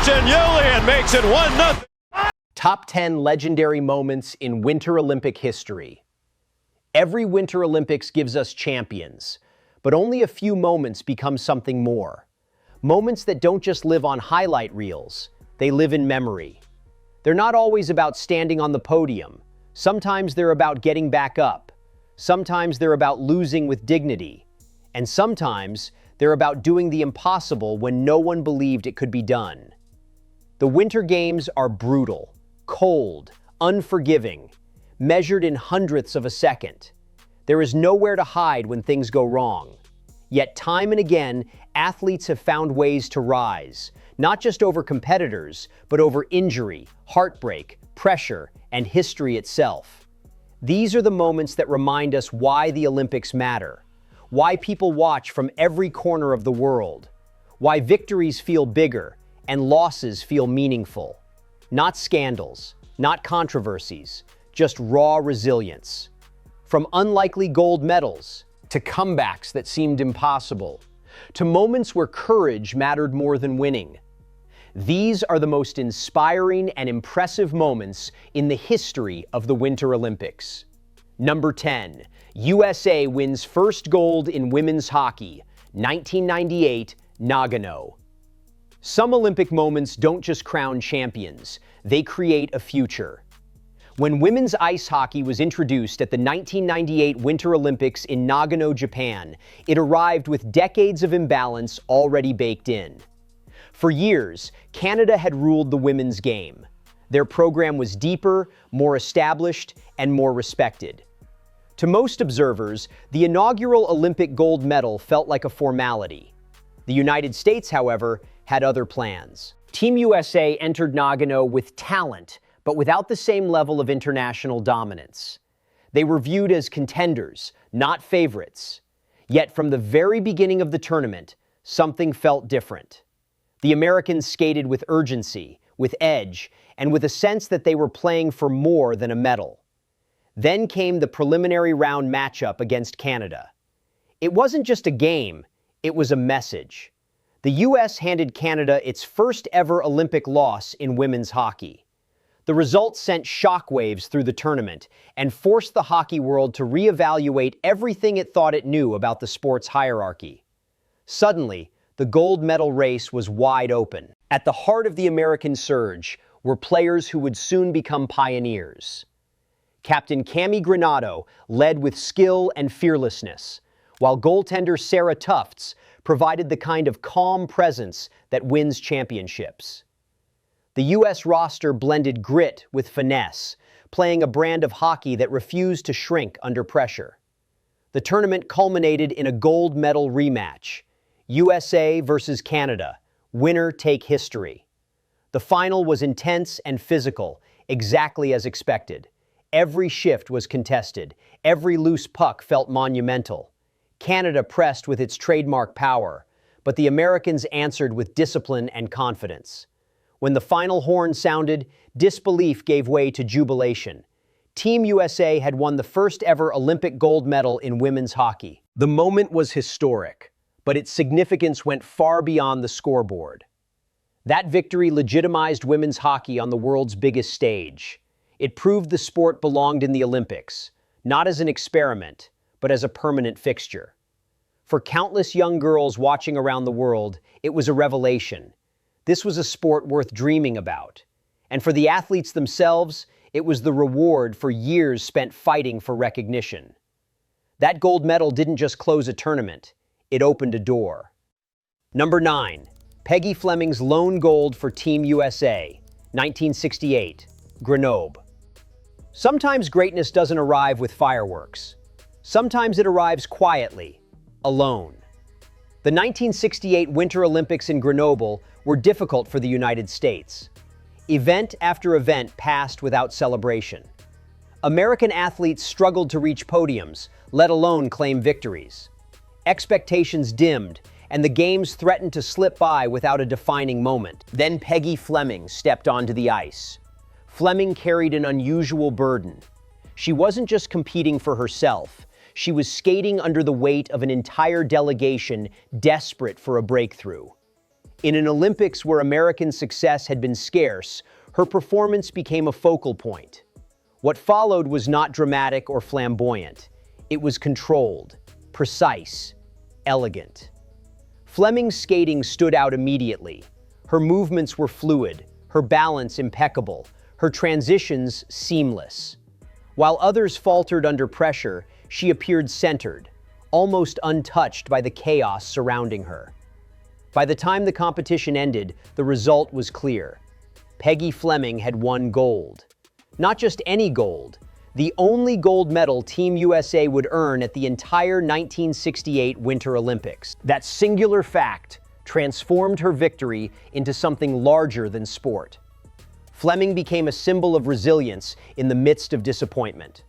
and Yulian makes it 1-0. Top 10 legendary moments in Winter Olympic history. Every Winter Olympics gives us champions, but only a few moments become something more. Moments that don't just live on highlight reels, they live in memory. They're not always about standing on the podium. Sometimes they're about getting back up. Sometimes they're about losing with dignity. And sometimes they're about doing the impossible when no one believed it could be done. The Winter Games are brutal, cold, unforgiving, measured in hundredths of a second. There is nowhere to hide when things go wrong. Yet time and again, athletes have found ways to rise, not just over competitors, but over injury, heartbreak, pressure, and history itself. These are the moments that remind us why the Olympics matter, why people watch from every corner of the world, why victories feel bigger and losses feel meaningful. Not scandals, not controversies, just raw resilience. From unlikely gold medals, to comebacks that seemed impossible, to moments where courage mattered more than winning. These are the most inspiring and impressive moments in the history of the Winter Olympics. Number 10, USA wins first gold in women's hockey, 1998, Nagano. Some Olympic moments don't just crown champions, they create a future. When women's ice hockey was introduced at the 1998 Winter Olympics in Nagano, Japan, it arrived with decades of imbalance already baked in. For years, Canada had ruled the women's game. Their program was deeper, more established, and more respected. To most observers, the inaugural Olympic gold medal felt like a formality. The United States, however, had other plans. Team USA entered Nagano with talent, but without the same level of international dominance. They were viewed as contenders, not favorites. Yet from the very beginning of the tournament, something felt different. The Americans skated with urgency, with edge, and with a sense that they were playing for more than a medal. Then came the preliminary round matchup against Canada. It wasn't just a game, it was a message. The U.S. handed Canada its first ever Olympic loss in women's hockey. The result sent shockwaves through the tournament and forced the hockey world to reevaluate everything it thought it knew about the sport's hierarchy. Suddenly, the gold medal race was wide open. At the heart of the American surge were players who would soon become pioneers. Captain Cammy Granato led with skill and fearlessness, while goaltender Sarah Tufts provided the kind of calm presence that wins championships. The U.S. roster blended grit with finesse, playing a brand of hockey that refused to shrink under pressure. The tournament culminated in a gold medal rematch, USA versus Canada, winner take history. The final was intense and physical, exactly as expected. Every shift was contested, every loose puck felt monumental. Canada pressed with its trademark power, but the Americans answered with discipline and confidence. When the final horn sounded, disbelief gave way to jubilation. Team USA had won the first ever Olympic gold medal in women's hockey. The moment was historic, but its significance went far beyond the scoreboard. That victory legitimized women's hockey on the world's biggest stage. It proved the sport belonged in the Olympics, not as an experiment, but as a permanent fixture. For countless young girls watching around the world, it was a revelation. This was a sport worth dreaming about. And for the athletes themselves, it was the reward for years spent fighting for recognition. That gold medal didn't just close a tournament, it opened a door. Number 9, Peggy Fleming's lone gold for Team USA, 1968, Grenoble. Sometimes greatness doesn't arrive with fireworks. Sometimes it arrives quietly, alone. The 1968 Winter Olympics in Grenoble were difficult for the United States. Event after event passed without celebration. American athletes struggled to reach podiums, let alone claim victories. Expectations dimmed, and the games threatened to slip by without a defining moment. Then Peggy Fleming stepped onto the ice. Fleming carried an unusual burden. She wasn't just competing for herself. She was skating under the weight of an entire delegation desperate for a breakthrough. In an Olympics where American success had been scarce, her performance became a focal point. What followed was not dramatic or flamboyant. It was controlled, precise, elegant. Fleming's skating stood out immediately. Her movements were fluid, her balance impeccable, her transitions seamless. While others faltered under pressure, she appeared centered, almost untouched by the chaos surrounding her. By the time the competition ended, the result was clear. Peggy Fleming had won gold. Not just any gold, the only gold medal Team USA would earn at the entire 1968 Winter Olympics. That singular fact transformed her victory into something larger than sport. Fleming became a symbol of resilience in the midst of disappointment.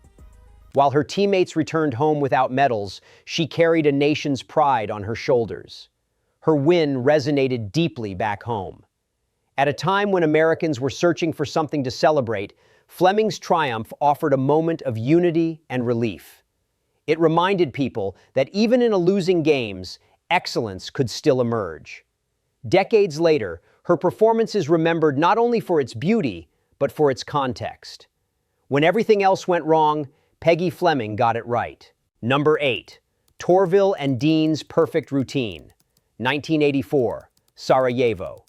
While her teammates returned home without medals, she carried a nation's pride on her shoulders. Her win resonated deeply back home. At a time when Americans were searching for something to celebrate, Fleming's triumph offered a moment of unity and relief. It reminded people that even in a losing games, excellence could still emerge. Decades later, her performance is remembered not only for its beauty, but for its context. When everything else went wrong, Peggy Fleming got it right. Number 8. Torvill and Dean's Perfect Routine, 1984, Sarajevo.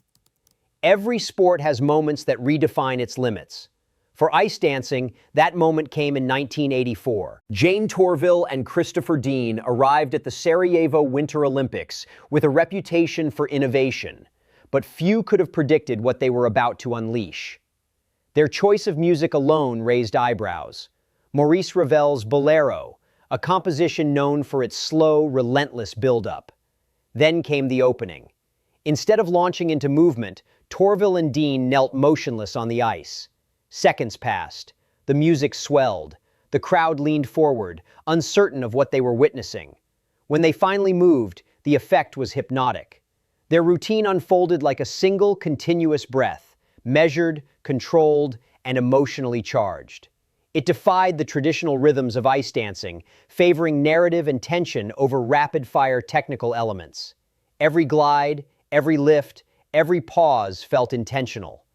Every sport has moments that redefine its limits. For ice dancing, that moment came in 1984. Jane Torvill and Christopher Dean arrived at the Sarajevo Winter Olympics with a reputation for innovation, but few could have predicted what they were about to unleash. Their choice of music alone raised eyebrows. Maurice Ravel's Bolero, a composition known for its slow, relentless build-up. Then came the opening. Instead of launching into movement, Torvill and Dean knelt motionless on the ice. Seconds passed. The music swelled. The crowd leaned forward, uncertain of what they were witnessing. When they finally moved, the effect was hypnotic. Their routine unfolded like a single, continuous breath, measured, controlled, and emotionally charged. It defied the traditional rhythms of ice dancing, favoring narrative and tension over rapid-fire technical elements. Every glide, every lift, every pause felt intentional.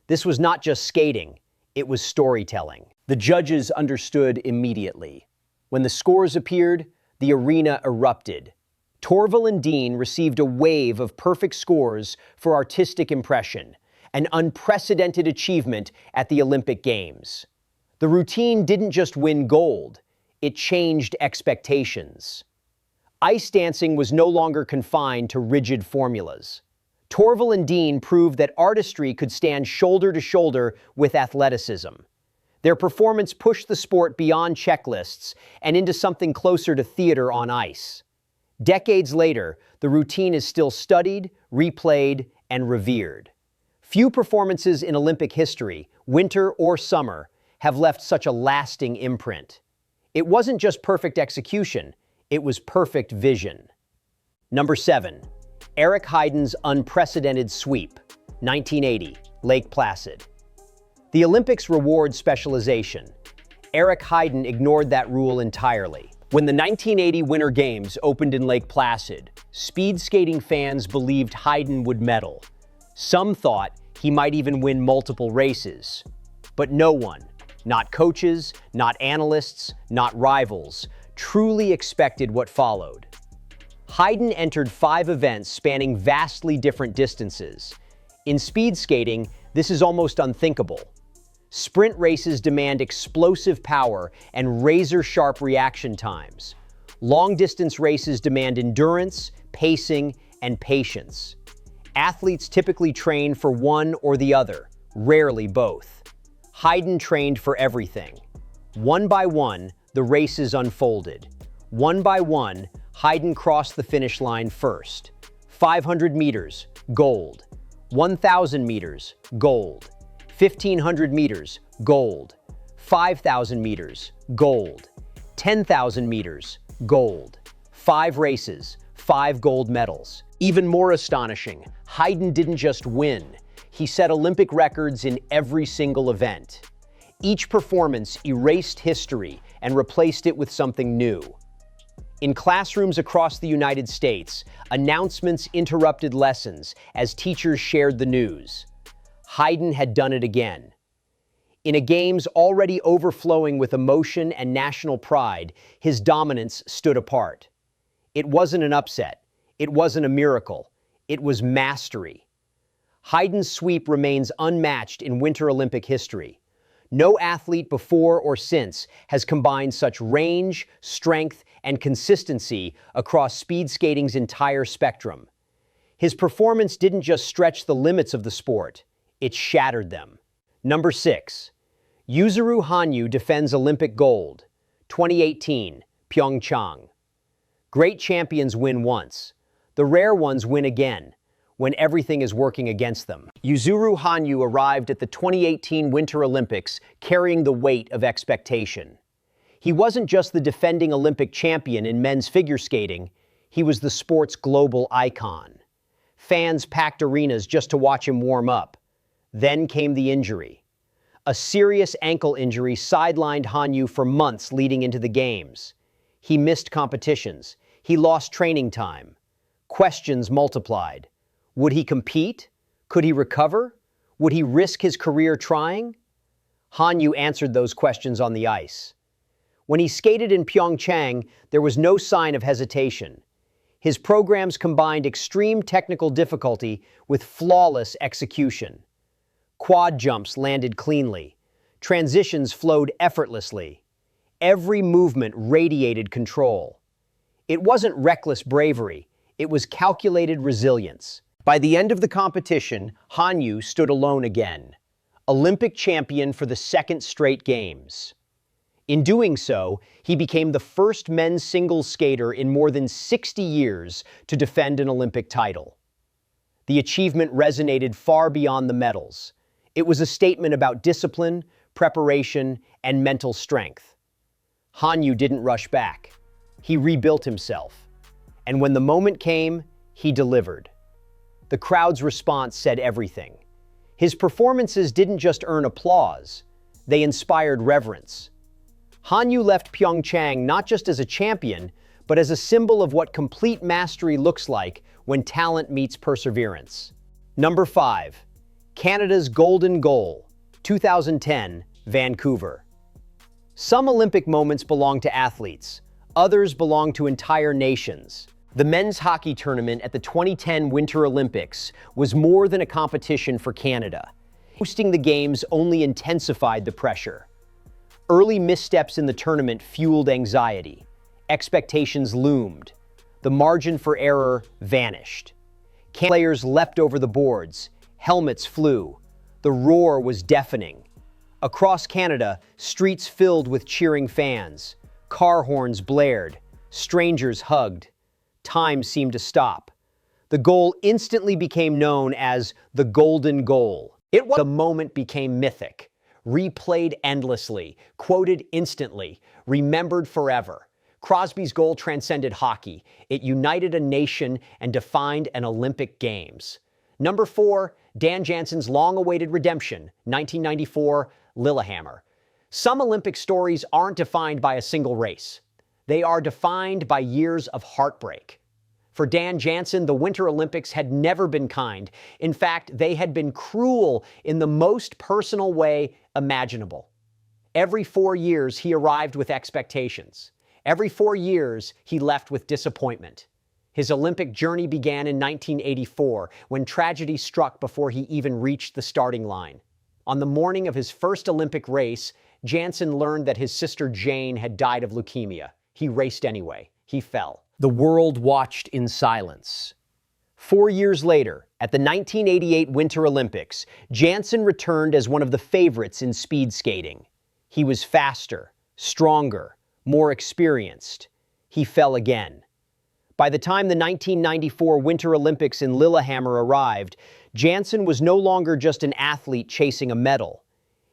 This was not just skating, it was storytelling. The judges understood immediately. When the scores appeared, the arena erupted. Torvill and Dean received a wave of perfect scores for artistic impression, an unprecedented achievement at the Olympic Games. The routine didn't just win gold, it changed expectations. Ice dancing was no longer confined to rigid formulas. Torvill and Dean proved that artistry could stand shoulder to shoulder with athleticism. Their performance pushed the sport beyond checklists and into something closer to theater on ice. Decades later, the routine is still studied, replayed, and revered. Few performances in Olympic history, winter or summer, have left such a lasting imprint. It wasn't just perfect execution, it was perfect vision. Number 7. Eric Heiden's Unprecedented Sweep, 1980, Lake Placid. The Olympics reward specialization. Eric Heiden ignored that rule entirely. When the 1980 Winter Games opened in Lake Placid, speed skating fans believed Heiden would medal. Some thought he might even win multiple races. But no one, not coaches, not analysts, not rivals, truly expected what followed. Heiden entered 5 events spanning vastly different distances. In speed skating, this is almost unthinkable. Sprint races demand explosive power and razor-sharp reaction times. Long-distance races demand endurance, pacing, and patience. Athletes typically train for one or the other, rarely both. Heiden trained for everything. One by one, the races unfolded. One by one, Heiden crossed the finish line first. 500 meters, gold. 1,000 meters, gold. 1,500 meters, gold. 5,000 meters, gold. 10,000 meters, gold. 5 races, 5 gold medals. Even more astonishing, Heiden didn't just win. He set Olympic records in every single event. Each performance erased history and replaced it with something new. In classrooms across the United States, announcements interrupted lessons as teachers shared the news. Heiden had done it again. In a games already overflowing with emotion and national pride, his dominance stood apart. It wasn't an upset. It wasn't a miracle. It was mastery. Heiden's sweep remains unmatched in Winter Olympic history. No athlete before or since has combined such range, strength, and consistency across speed skating's entire spectrum. His performance didn't just stretch the limits of the sport, it shattered them. Number 6. Yuzuru Hanyu defends Olympic gold. 2018, Pyeongchang. Great champions win once. The rare ones win again, when everything is working against them. Yuzuru Hanyu arrived at the 2018 Winter Olympics carrying the weight of expectation. He wasn't just the defending Olympic champion in men's figure skating, he was the sport's global icon. Fans packed arenas just to watch him warm up. Then came the injury. A serious ankle injury sidelined Hanyu for months leading into the Games. He missed competitions. He lost training time. Questions multiplied. Would he compete? Could he recover? Would he risk his career trying? Hanyu answered those questions on the ice. When he skated in Pyeongchang, there was no sign of hesitation. His programs combined extreme technical difficulty with flawless execution. Quad jumps landed cleanly. Transitions flowed effortlessly. Every movement radiated control. It wasn't reckless bravery, it was calculated resilience. By the end of the competition, Hanyu stood alone again, Olympic champion for the second straight Games. In doing so, he became the first men's singles skater in more than 60 years to defend an Olympic title. The achievement resonated far beyond the medals. It was a statement about discipline, preparation, and mental strength. Hanyu didn't rush back. He rebuilt himself. And when the moment came, he delivered. The crowd's response said everything. His performances didn't just earn applause, they inspired reverence. Hanyu left Pyeongchang not just as a champion, but as a symbol of what complete mastery looks like when talent meets perseverance. Number 5. Canada's golden goal, 2010, Vancouver. Some Olympic moments belong to athletes, others belong to entire nations. The men's hockey tournament at the 2010 Winter Olympics was more than a competition for Canada. Hosting the Games only intensified the pressure. Early missteps in the tournament fueled anxiety. Expectations loomed. The margin for error vanished. Players leapt over the boards. Helmets flew. The roar was deafening. Across Canada, streets filled with cheering fans. Car horns blared. Strangers hugged. Time seemed to stop. The goal instantly became known as the golden goal. The moment became mythic, replayed endlessly, quoted instantly, remembered forever. Crosby's goal transcended hockey. It united a nation and defined an Olympic Games. Number 4, Dan Jansen's long-awaited redemption, 1994, Lillehammer. Some Olympic stories aren't defined by a single race. They are defined by years of heartbreak. For Dan Jansen, the Winter Olympics had never been kind. In fact, they had been cruel in the most personal way imaginable. Every 4 years, he arrived with expectations. Every 4 years, he left with disappointment. His Olympic journey began in 1984, when tragedy struck before he even reached the starting line. On the morning of his first Olympic race, Jansen learned that his sister Jane had died of leukemia. He raced anyway. He fell. The world watched in silence. 4 years later, at the 1988 Winter Olympics, Jansen returned as one of the favorites in speed skating. He was faster, stronger, more experienced. He fell again. By the time the 1994 Winter Olympics in Lillehammer arrived, Jansen was no longer just an athlete chasing a medal.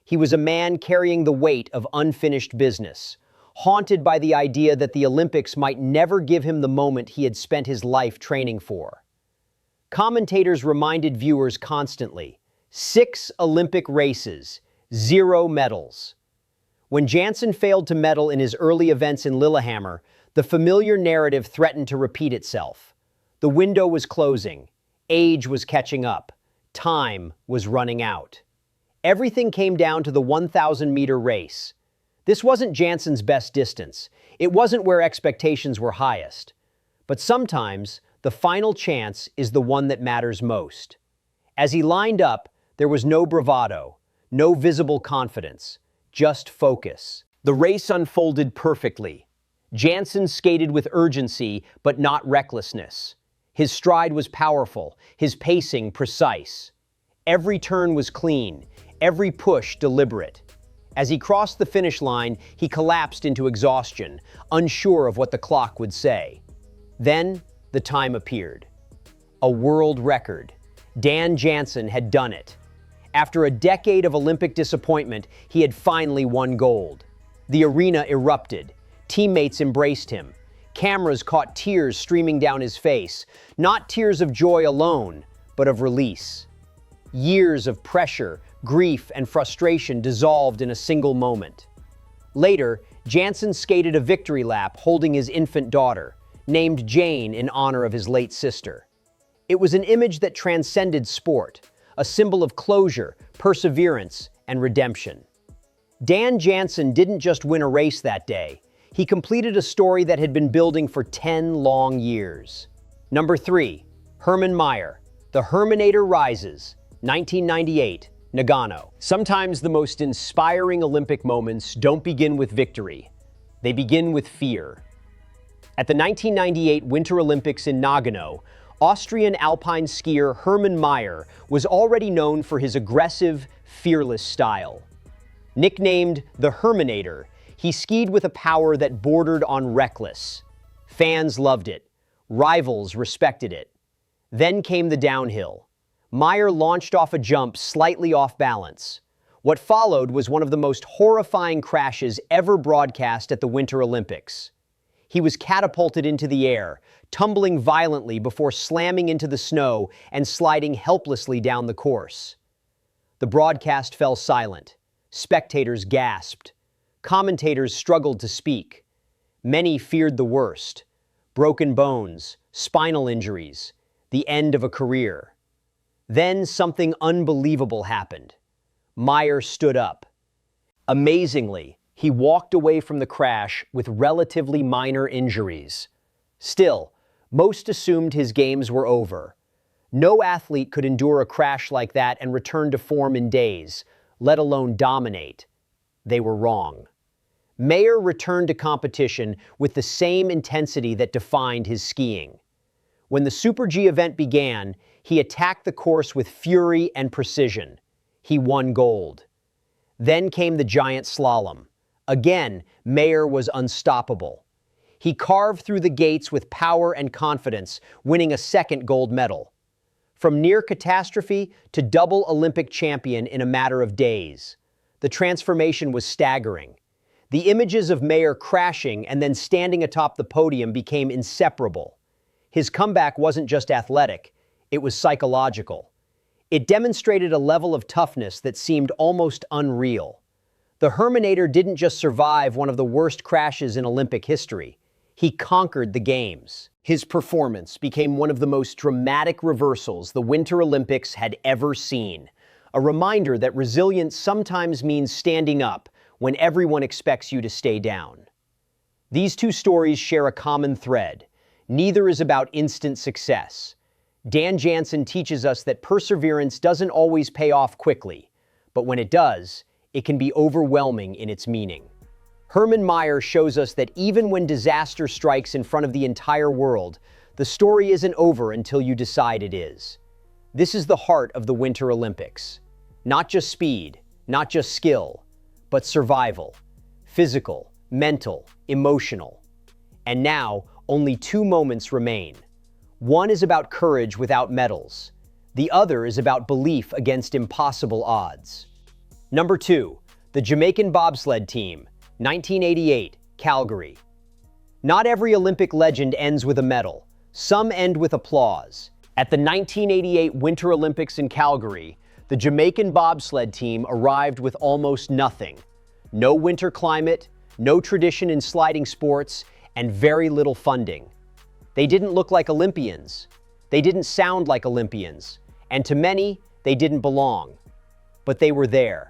He was a man carrying the weight of unfinished business, haunted by the idea that the Olympics might never give him the moment he had spent his life training for. Commentators reminded viewers constantly, 6 Olympic races, 0 medals. When Jansen failed to medal in his early events in Lillehammer, The familiar narrative threatened to repeat itself. The window was closing. Age was catching up. Time was running out. Everything came down to the 1,000-meter race. This wasn't Jansen's best distance. It wasn't where expectations were highest. But sometimes, the final chance is the one that matters most. As he lined up, there was no bravado, no visible confidence, just focus. The race unfolded perfectly. Jansen skated with urgency, but not recklessness. His stride was powerful, his pacing precise. Every turn was clean, every push deliberate. As he crossed the finish line, he collapsed into exhaustion, unsure of what the clock would say. Then, the time appeared. A world record. Dan Jansen had done it. After a decade of Olympic disappointment, he had finally won gold. The arena erupted. Teammates embraced him. Cameras caught tears streaming down his face, not tears of joy alone, but of release. Years of pressure, grief, and frustration dissolved in a single moment. Later, Jansen skated a victory lap holding his infant daughter, named Jane in honor of his late sister. It was an image that transcended sport, a symbol of closure, perseverance, and redemption. Dan Jansen didn't just win a race that day. He completed a story that had been building for 10 long years. Number 3, Hermann Maier, The Hermanator Rises, 1998, Nagano. Sometimes the most inspiring Olympic moments don't begin with victory. They begin with fear. At the 1998 Winter Olympics in Nagano, Austrian alpine skier Hermann Maier was already known for his aggressive, fearless style. Nicknamed the Hermanator, he skied with a power that bordered on reckless. Fans loved it. Rivals respected it. Then came the downhill. Maier launched off a jump slightly off balance. What followed was one of the most horrifying crashes ever broadcast at the Winter Olympics. He was catapulted into the air, tumbling violently before slamming into the snow and sliding helplessly down the course. The broadcast fell silent. Spectators gasped. Commentators struggled to speak. Many feared the worst: broken bones, spinal injuries, the end of a career. Then something unbelievable happened. Maier stood up. Amazingly, he walked away from the crash with relatively minor injuries. Still, most assumed his games were over. No athlete could endure a crash like that and return to form in days, let alone dominate. They were wrong. Maier returned to competition with the same intensity that defined his skiing. When the Super G event began, he attacked the course with fury and precision. He won gold. Then came the giant slalom. Again, Maier was unstoppable. He carved through the gates with power and confidence, winning a second gold medal. From near catastrophe to double Olympic champion in a matter of days. The transformation was staggering. The images of Maier crashing and then standing atop the podium became inseparable. His comeback wasn't just athletic, it was psychological. It demonstrated a level of toughness that seemed almost unreal. The Hermanator didn't just survive one of the worst crashes in Olympic history. He conquered the Games. His performance became one of the most dramatic reversals the Winter Olympics had ever seen. A reminder that resilience sometimes means standing up when everyone expects you to stay down. These two stories share a common thread. Neither is about instant success. Dan Jansen teaches us that perseverance doesn't always pay off quickly, but when it does, it can be overwhelming in its meaning. Hermann Maier shows us that even when disaster strikes in front of the entire world, the story isn't over until you decide it is. This is the heart of the Winter Olympics. Not just speed, not just skill, but survival. Physical, mental, emotional. And now, only 2 moments remain. One is about courage without medals. The other is about belief against impossible odds. Number 2, the Jamaican bobsled team, 1988, Calgary. Not every Olympic legend ends with a medal. Some end with applause. At the 1988 Winter Olympics in Calgary, the Jamaican bobsled team arrived with almost nothing. No winter climate, no tradition in sliding sports, and very little funding. They didn't look like Olympians. They didn't sound like Olympians. And to many, they didn't belong. But they were there.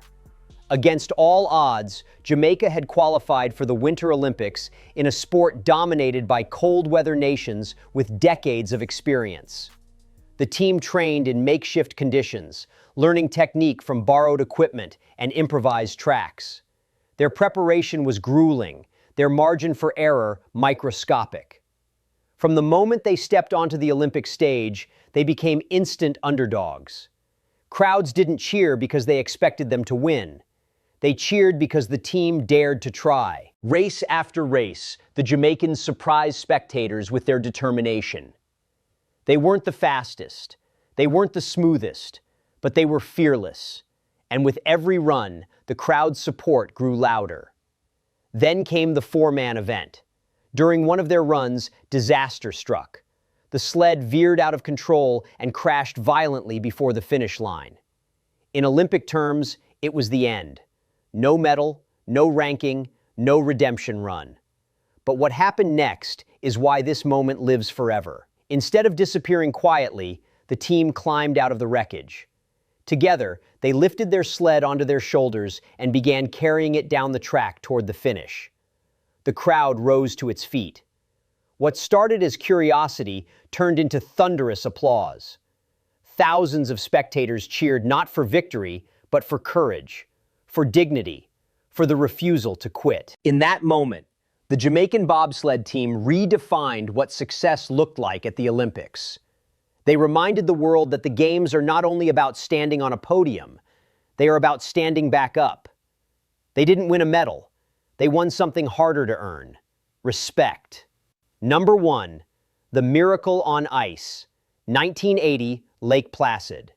Against all odds, Jamaica had qualified for the Winter Olympics in a sport dominated by cold-weather nations with decades of experience. The team trained in makeshift conditions, learning technique from borrowed equipment and improvised tracks. Their preparation was grueling, their margin for error microscopic. From the moment they stepped onto the Olympic stage, they became instant underdogs. Crowds didn't cheer because they expected them to win. They cheered because the team dared to try. Race after race, the Jamaicans surprised spectators with their determination. They weren't the fastest, they weren't the smoothest, but they were fearless. And with every run, the crowd's support grew louder. Then came the four-man event. During one of their runs, disaster struck. The sled veered out of control and crashed violently before the finish line. In Olympic terms, it was the end. No medal, no ranking, no redemption run. But what happened next is why this moment lives forever. Instead of disappearing quietly, the team climbed out of the wreckage. Together, they lifted their sled onto their shoulders and began carrying it down the track toward the finish. The crowd rose to its feet. What started as curiosity turned into thunderous applause. Thousands of spectators cheered not for victory, but for courage, for dignity, for the refusal to quit. In that moment, the Jamaican bobsled team redefined what success looked like at the Olympics. They reminded the world that the Games are not only about standing on a podium, they are about standing back up. They didn't win a medal. They won something harder to earn: respect. Number 1, the miracle on ice, 1980, Lake Placid.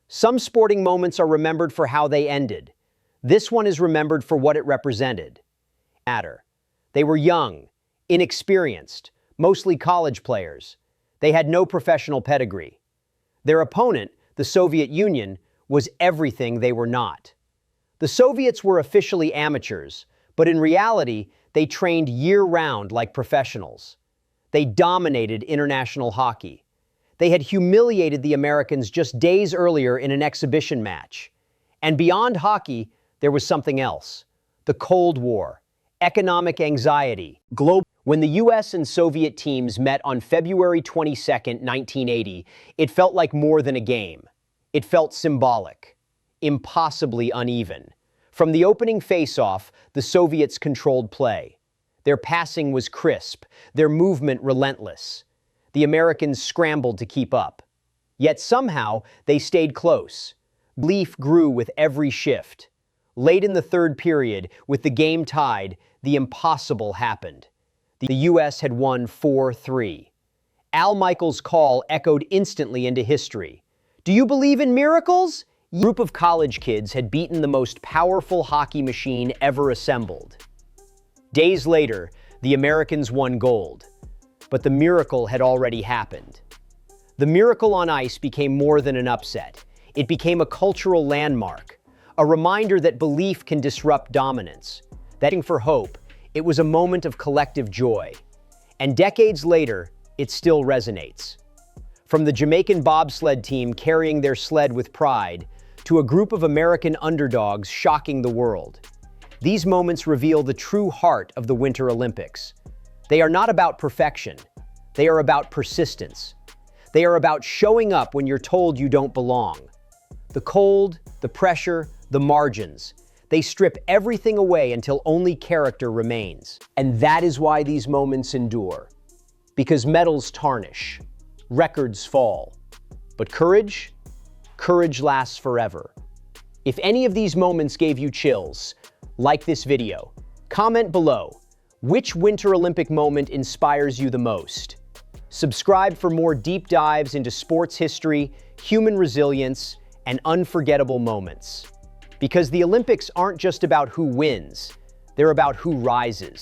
Some sporting moments are remembered for how they ended. This one is remembered for what it represented. They were young, inexperienced, mostly college players. They had no professional pedigree. Their opponent, the Soviet Union, was everything they were not. The Soviets were officially amateurs, but in reality, they trained year-round like professionals. They dominated international hockey. They had humiliated the Americans just days earlier in an exhibition match. And beyond hockey, there was something else: the Cold War, economic anxiety, global. When the US and Soviet teams met on February 22, 1980, it felt like more than a game. It felt symbolic, impossibly uneven. From the opening face-off, the Soviets controlled play. Their passing was crisp, their movement relentless. The Americans scrambled to keep up. Yet somehow, they stayed close. Belief grew with every shift. Late in the third period, with the game tied, the impossible happened. The U.S. had won 4-3. Al Michaels' call echoed instantly into history. "Do you believe in miracles?" A group of college kids had beaten the most powerful hockey machine ever assembled. Days later, the Americans won gold. But the miracle had already happened. The miracle on ice became more than an upset. It became a cultural landmark, a reminder that belief can disrupt dominance. That for hope, it was a moment of collective joy. And decades later, it still resonates. From the Jamaican bobsled team carrying their sled with pride, to a group of American underdogs shocking the world, these moments reveal the true heart of the Winter Olympics. They are not about perfection. They are about persistence. They are about showing up when you're told you don't belong. The cold, the pressure, the margins, they strip everything away until only character remains. And that is why these moments endure. Because medals tarnish, records fall. But courage lasts forever. If any of these moments gave you chills, like this video. Comment below, which Winter Olympic moment inspires you the most? Subscribe for more deep dives into sports history, human resilience, and unforgettable moments. Because the Olympics aren't just about who wins, they're about who rises.